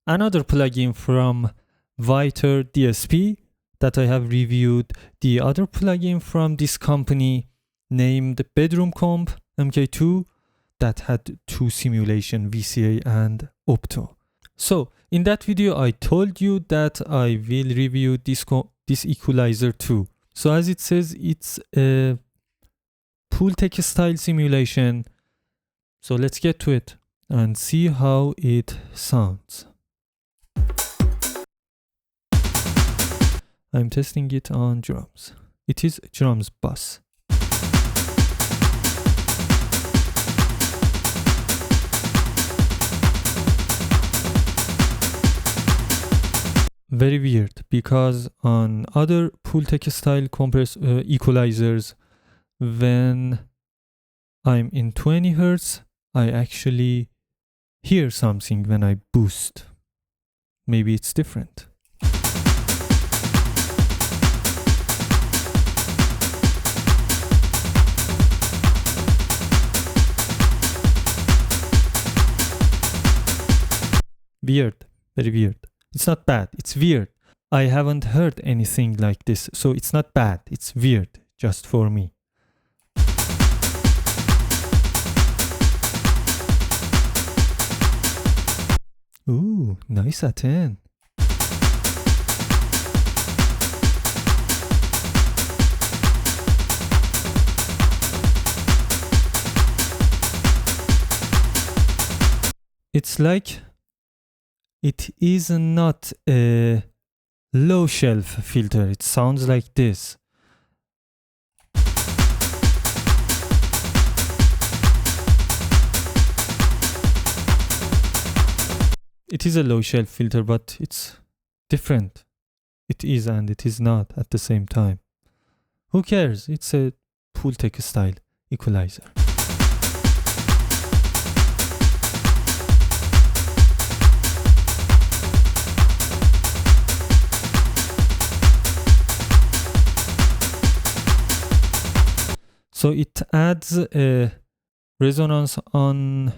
another plugin from viatordsp that I have reviewed, the other plugin from this company named Bedroom Comp MK2 that had 2 simulation, VCA and Opto. So in that video, I told you that I will review this equalizer too. So as it says, it's a Pultec style simulation. So let's get to it and see how it sounds. I'm testing it on drums. It is drums bass. Very weird, because on other Pultec style equalizers, when I'm in 20 Hz, I actually hear something when I boost. Maybe it's different. Weird, very weird. It's not bad, it's weird. I haven't heard anything like this, so it's not bad, it's weird, just for me. Ooh, nice attend. It's like it is not a low shelf filter. It sounds like this. It is a low shelf filter, but it's different. It is and it is not at the same time. Who cares? It's a Pultec style equalizer. So it adds a resonance on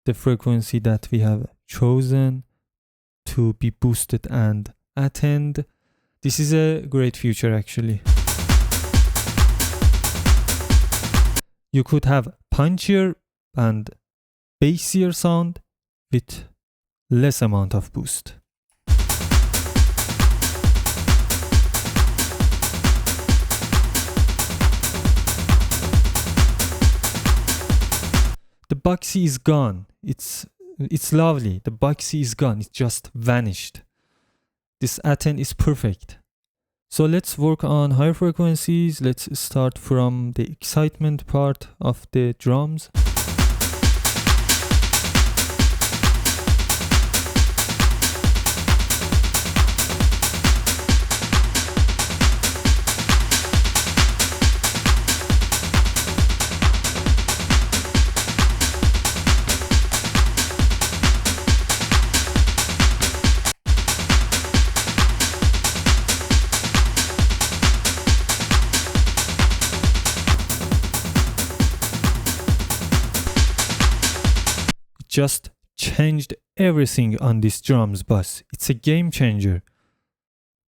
the frequency that we have chosen to be boosted and attend. This is a great feature actually. You could have punchier and bassier sound with less amount of boost. The boxy is gone. It's lovely. The boxy is gone. It just vanished. This attend is perfect. So let's work on higher frequencies. Let's start from the excitement part of the drums. Just changed everything on this drums bass. It's a game changer.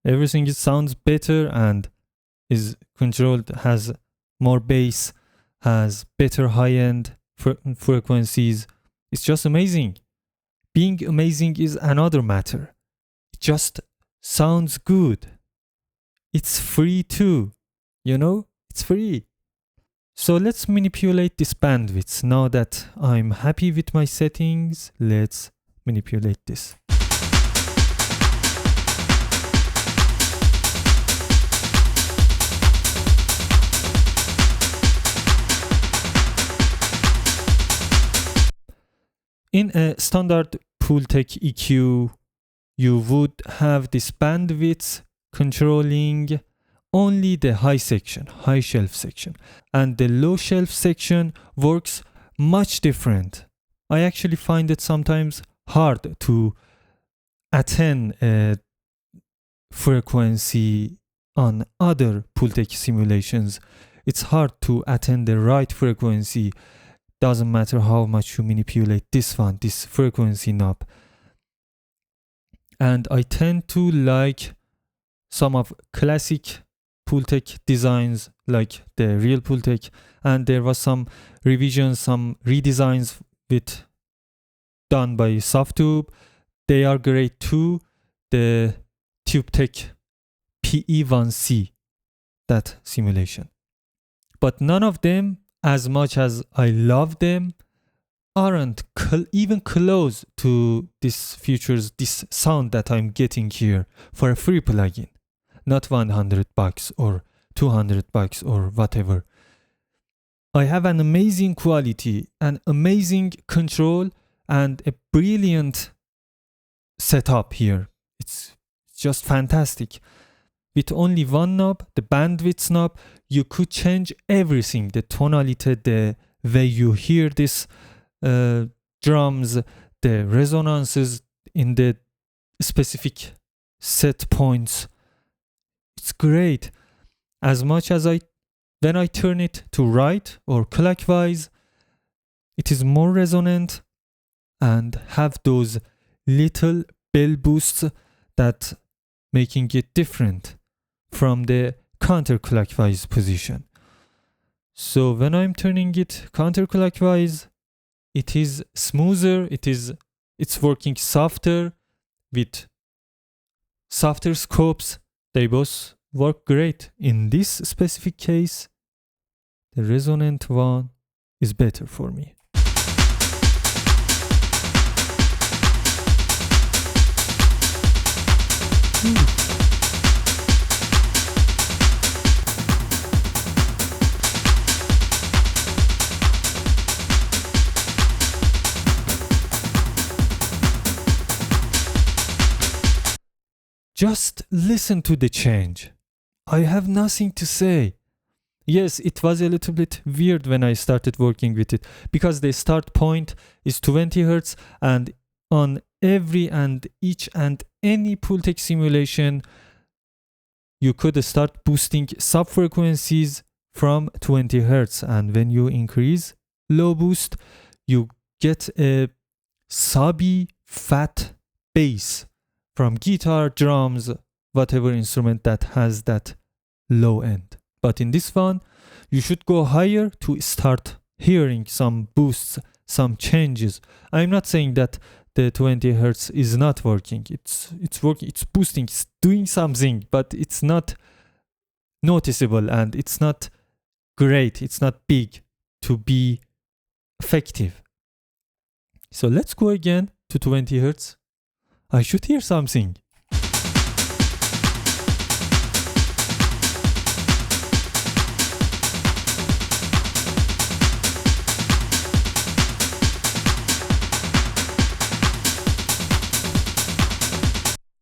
Everything sounds better and is controlled, has more bass, has better high-end frequencies. It's just amazing. Being amazing is another matter. It just sounds good. It's free too. You know, it's free. So let's manipulate this bandwidth. Now that I'm happy with my settings, let's manipulate this. In a standard Pultec EQ, you would have this bandwidth controlling only the high section, high shelf section, and the low shelf section works much different. I actually find it sometimes hard to attain a frequency on other Pultec simulations. It's hard to attain the right frequency. Doesn't matter how much you manipulate this one, this frequency knob. And I tend to like some of classic Pultec designs, like the real Pultec, and there was some revisions, some redesigns with done by Softtube. They are great too. The TubeTech PE1C, that simulation. But none of them, as much as I love them, aren't even close to this features, this sound that I'm getting here for a free plugin. Not $100 or $200 or whatever. I have an amazing quality, an amazing control, and a brilliant setup here. It's just fantastic. With only one knob, the bandwidth knob, you could change everything. The tonality, the way you hear this drums, the resonances in the specific set points. It's great. As much as when I turn it to right or clockwise, it is more resonant and have those little bell boosts that making it different from the counterclockwise position. So when I'm turning it counterclockwise, it is smoother, it's working softer with softer scopes. They both work great. In this specific case, the resonant one is better for me. Just listen to the change. I have nothing to say. Yes, it was a little bit weird when I started working with it because the start point is 20 Hz and on every and each and any Pultec simulation, you could start boosting sub-frequencies from 20 Hz. And when you increase low boost, you get a subby, fat bass from guitar, drums, whatever instrument that has that low end. But in this one, you should go higher to start hearing some boosts, some changes. I'm not saying that the 20 Hz is not working. It's working, it's boosting, it's doing something, but it's not noticeable and it's not great, it's not big to be effective. So let's go again to 20 Hz. I should hear something.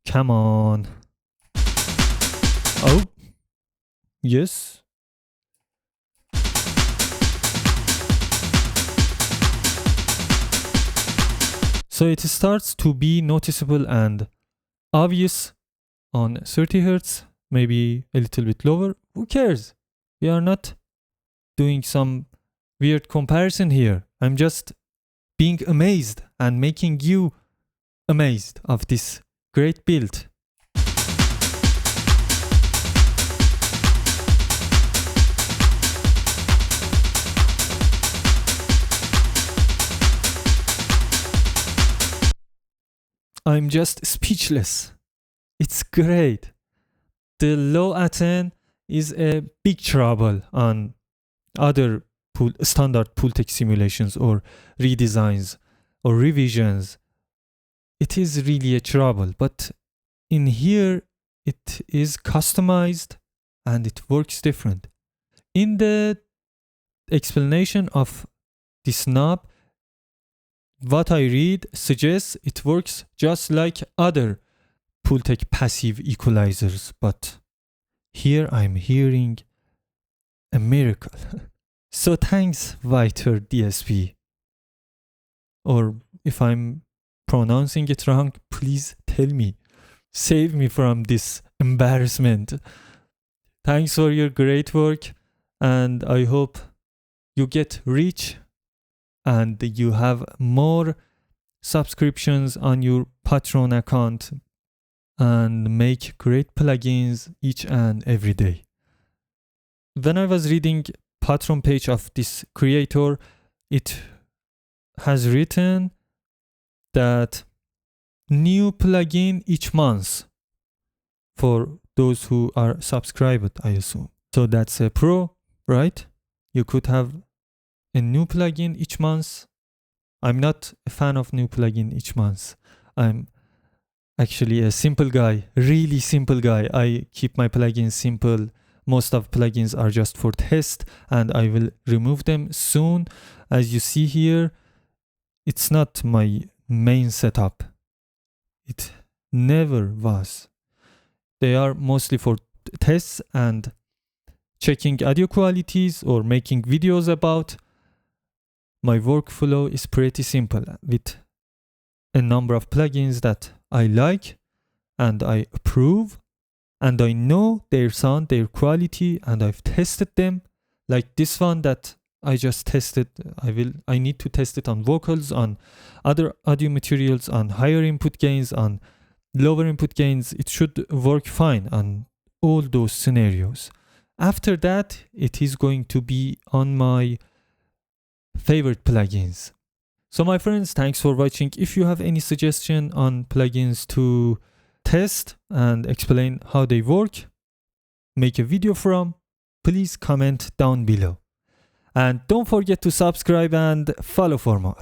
Come on. Oh. Yes. So it starts to be noticeable and obvious on 30 Hz, maybe a little bit lower. Who cares? We are not doing some weird comparison here. I'm just being amazed and making you amazed of this great build. I'm just speechless. It's great. The low Aten is a big trouble on other standard Pultec simulations or redesigns or revisions. It is really a trouble, but in here it is customized and it works different. In the explanation of this knob, what I read suggests it works just like other Pultec passive equalizers, but here I'm hearing a miracle. So thanks, viatordsp. Or if I'm pronouncing it wrong, please tell me. Save me from this embarrassment. Thanks for your great work, and I hope you get rich and you have more subscriptions on your Patreon account and make great plugins each and every day. When I was reading Patreon page of this creator, it has written that new plugin each month for those who are subscribed, I assume. So that's a pro, right? You could have a new plugin each month. I'm not a fan of new plugin each month. I'm actually a simple guy, really simple guy. I keep my plugins simple. Most of plugins are just for test, and I will remove them soon. As you see here, it's not my main setup. It never was. They are mostly for tests and checking audio qualities or making videos about. My workflow is pretty simple with a number of plugins that I like and I approve, and I know their sound, their quality, and I've tested them. Like this one that I just tested, I need to test it on vocals, on other audio materials, on higher input gains, on lower input gains. It should work fine on all those scenarios. After that, it is going to be on my favorite plugins. So my friends, thanks for watching. If you have any suggestion on plugins to test and explain how they work, make a video from, please comment down below. And don't forget to subscribe and follow for more.